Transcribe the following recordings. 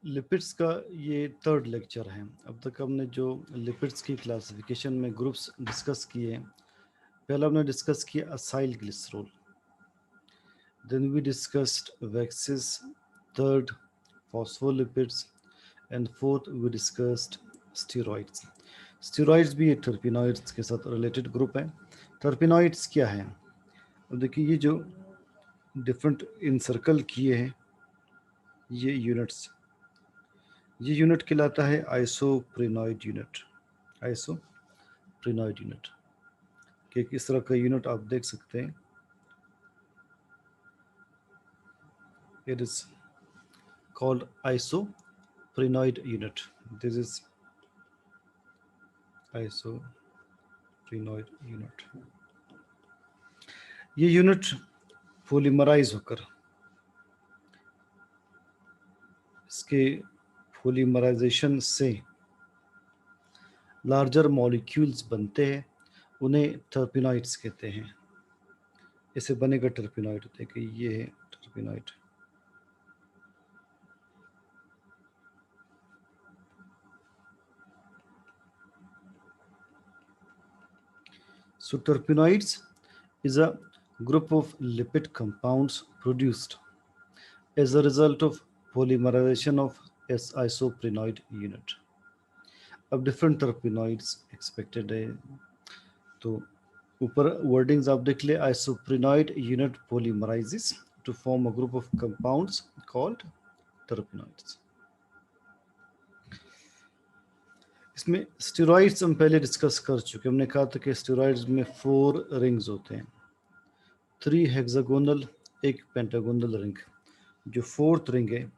Lipids का ये third lecture है। अब तक हमने जो लिपिड्स की क्लासिफिकेशन में ग्रुप्स डिस्कस किए, पहला हमने डिस्कस किया acyl glycerol, then we discussed waxes, third phospholipids and fourth we discussed steroids. Steroids भी टर्पिनॉइड्स के साथ रिलेटेड ग्रुप है। टर्पिनॉइड्स क्या है? अब देखिए, ये जो डिफरेंट इनसर्कल किए हैं ये यूनिट्स, ये यूनिट कहलाता है आइसोप्रेनॉइड यूनिट। आइसोप्रेनॉइड यूनिट के किस तरह का यूनिट आप देख सकते हैं, it is called isoprenoid unit. This is isoprenoid unit. ये यूनिट पॉलीमराइज होकर, इसके पॉलीमराइजेशन से लार्जर मॉलिक्यूल्स बनते हैं, उन्हें टर्पिनॉइड्स कहते हैं। इसे बनेगा टर्पिनॉइड। देखिए ये है terpenoid. So terpenoids is a group of lipid compounds produced as a result of polymerization of S isoprenoid unit. अब डिफरेंट टर्पिनॉइड्स एक्सपेक्टेड है, तो ऊपर वर्डिंग्स आप देख ले। Isoprenoid unit polymerises to form a group of compounds called terpenoids. इसमें steroids हम पहले डिस्कस कर चुके। हमने कहा था कि स्टेरॉइड्स में 4 रिंग्स होते हैं, 3 हेक्सागोनल, एक पेंटागोनल रिंग। जो फोर्थ रिंग है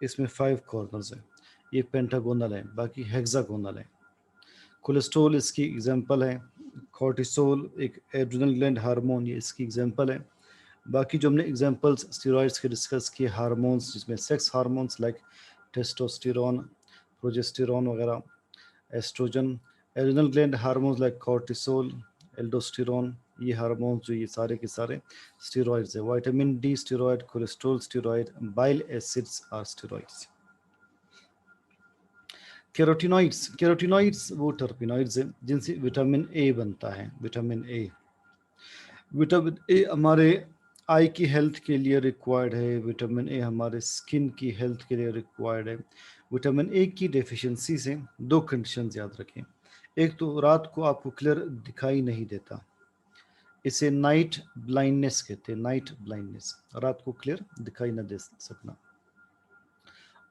इसमें 5 कॉर्नर्स हैं, ये पेंटागोनल है, बाकी हेक्सागोनल है। कोलेस्ट्रॉल इसकी एग्जांपल है, कॉर्टिसोल एक एड्रिनल ग्लैंड हार्मोन, ये इसकी एग्जांपल है। बाकी जो हमने एग्जांपल्स स्टेरॉइड्स के डिस्कस किए, हार्मोन्स जिसमें sex hormones like testosterone, progesterone वगैरह, oestrogen, adrenal gland hormones like cortisol, aldosterone, ये हार्मोन्स जो ये सारे के सारे स्टेरॉइड्स है। Vitamin D steroid, cholesterol steroid, bile acids are steroids. Carotenoids, carotenoids वो टर्पिनॉइड्स हैं जिनसे विटामिन ए बनता है। विटामिन ए, विटामिन ए हमारे आई की हेल्थ के लिए रिक्वायर्ड है, विटामिन ए हमारे स्किन की हेल्थ के लिए रिक्वायर्ड है। विटामिन ए की डेफिशिएंसी से 2 कंडीशंस याद रखें। एक तो रात को आपको क्लियर दिखाई नहीं देता, इसे नाइट ब्लाइंडनेस कहते हैं। नाइट ब्लाइंडनेस, रात को क्लियर दिखाई ना दे सकना।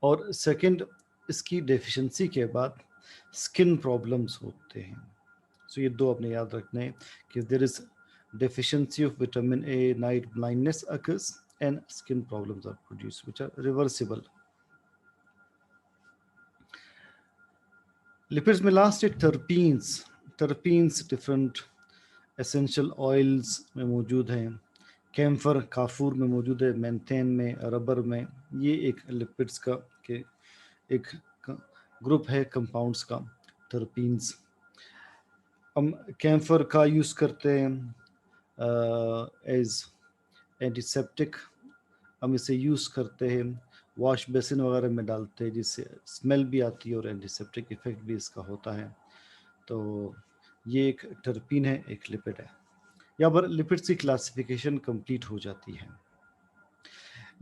और सेकंड, इसकी डेफिशिएंसी के बाद स्किन प्रॉब्लम्स होते हैं। सो ये 2 अपने याद रखने हैं कि there is deficiency of vitamin A, night blindness occurs and skin problems are produced which are reversible. Lipids में लास्ट है terpenes. Terpenes different essential oils में मौजूद हैं, कैम्फर काफूर में मौजूद है, मेंथेन में, रबर में। ये एक लिपिड्स का के एक ग्रुप है कंपाउंड्स का, टर्पीन्स। हम कैम्फर का यूज़ करते हैं एज एंटीसेप्टिक। हम इसे यूज़ करते हैं, वॉश बेसिन वगैरह में डालते हैं, जिससे स्मेल भी आती है और एंटीसेप्टिक इफेक्ट भी इसका होता है। तो ये एक टर्पीन है, एक लिपिड है। यहाँ पर लिपिड्स की क्लासिफिकेशन कंप्लीट हो जाती है।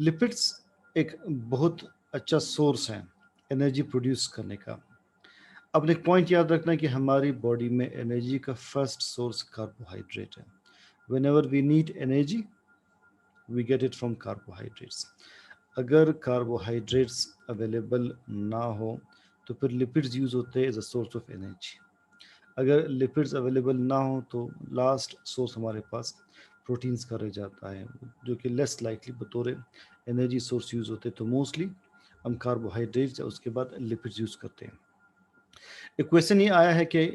लिपिड्स एक बहुत अच्छा सोर्स है एनर्जी प्रोड्यूस करने का। अब एक पॉइंट याद रखना है कि हमारी बॉडी में एनर्जी का फर्स्ट सोर्स कार्बोहाइड्रेट है। Whenever we need energy we get it from carbohydrates. अगर कार्बोहाइड्रेट्स अवेलेबल ना हो तो फिर लिपिड्स यूज़ होते हैं as a source of energy. अगर लिपिड्स अवेलेबल ना हो तो लास्ट सोर्स हमारे पास प्रोटीन्स का रह जाता है, जो कि लेस लाइकली बतौर एनर्जी सोर्स यूज़ होते हैं। तो मोस्टली हम कार्बोहाइड्रेट्स या उसके बाद लिपिड्स यूज़ करते हैं। एक क्वेश्चन ये आया है कि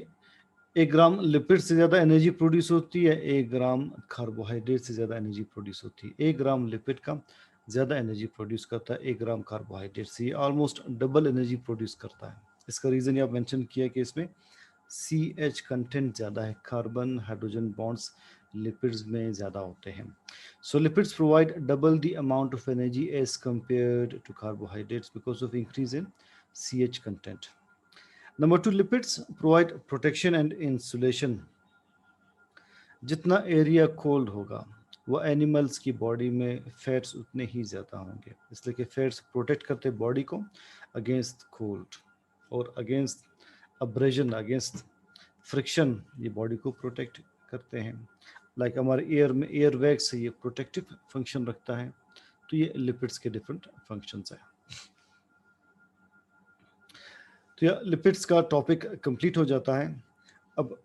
1 ग्राम लिपिड से ज़्यादा एनर्जी प्रोड्यूस होती है, 1 ग्राम कार्बोहाइड्रेट से ज़्यादा एनर्जी प्रोड्यूस होती है। 1 ग्राम लिपिड का ज़्यादा एनर्जी प्रोड्यूस करता है 1 ग्राम कार्बोहाइड्रेट से, ये ऑलमोस्ट डबल एनर्जी प्रोड्यूस करता है। इसका रीज़न ये आप मेंशन किया कि इसमें CH कंटेंट ज़्यादा है, कार्बन हाइड्रोजन बॉन्ड्स लिपिड्स में ज़्यादा होते हैं. So lipids provide double the amount of energy as compared to carbohydrates because of increase in CH content. Number two, lipids provide protection and insulation. जितना area cold होगा वो animals की body में fats उतने ही ज़्यादा होंगे, इसलिए कि फैट्स प्रोटेक्ट करते हैं बॉडी को अगेंस्ट कोल्ड और अगेंस्ट अब्रेजन, अगेंस्ट फ्रिक्शन, ये बॉडी को प्रोटेक्ट करते हैं. लाइक हमारे एयर में एयर वैक्स है, ये प्रोटेक्टिव फंक्शन रखता है. तो ये लिपिड्स के डिफरेंट फंक्शंस हैं. तो यह लिपिड्स का टॉपिक कंप्लीट हो जाता है. अब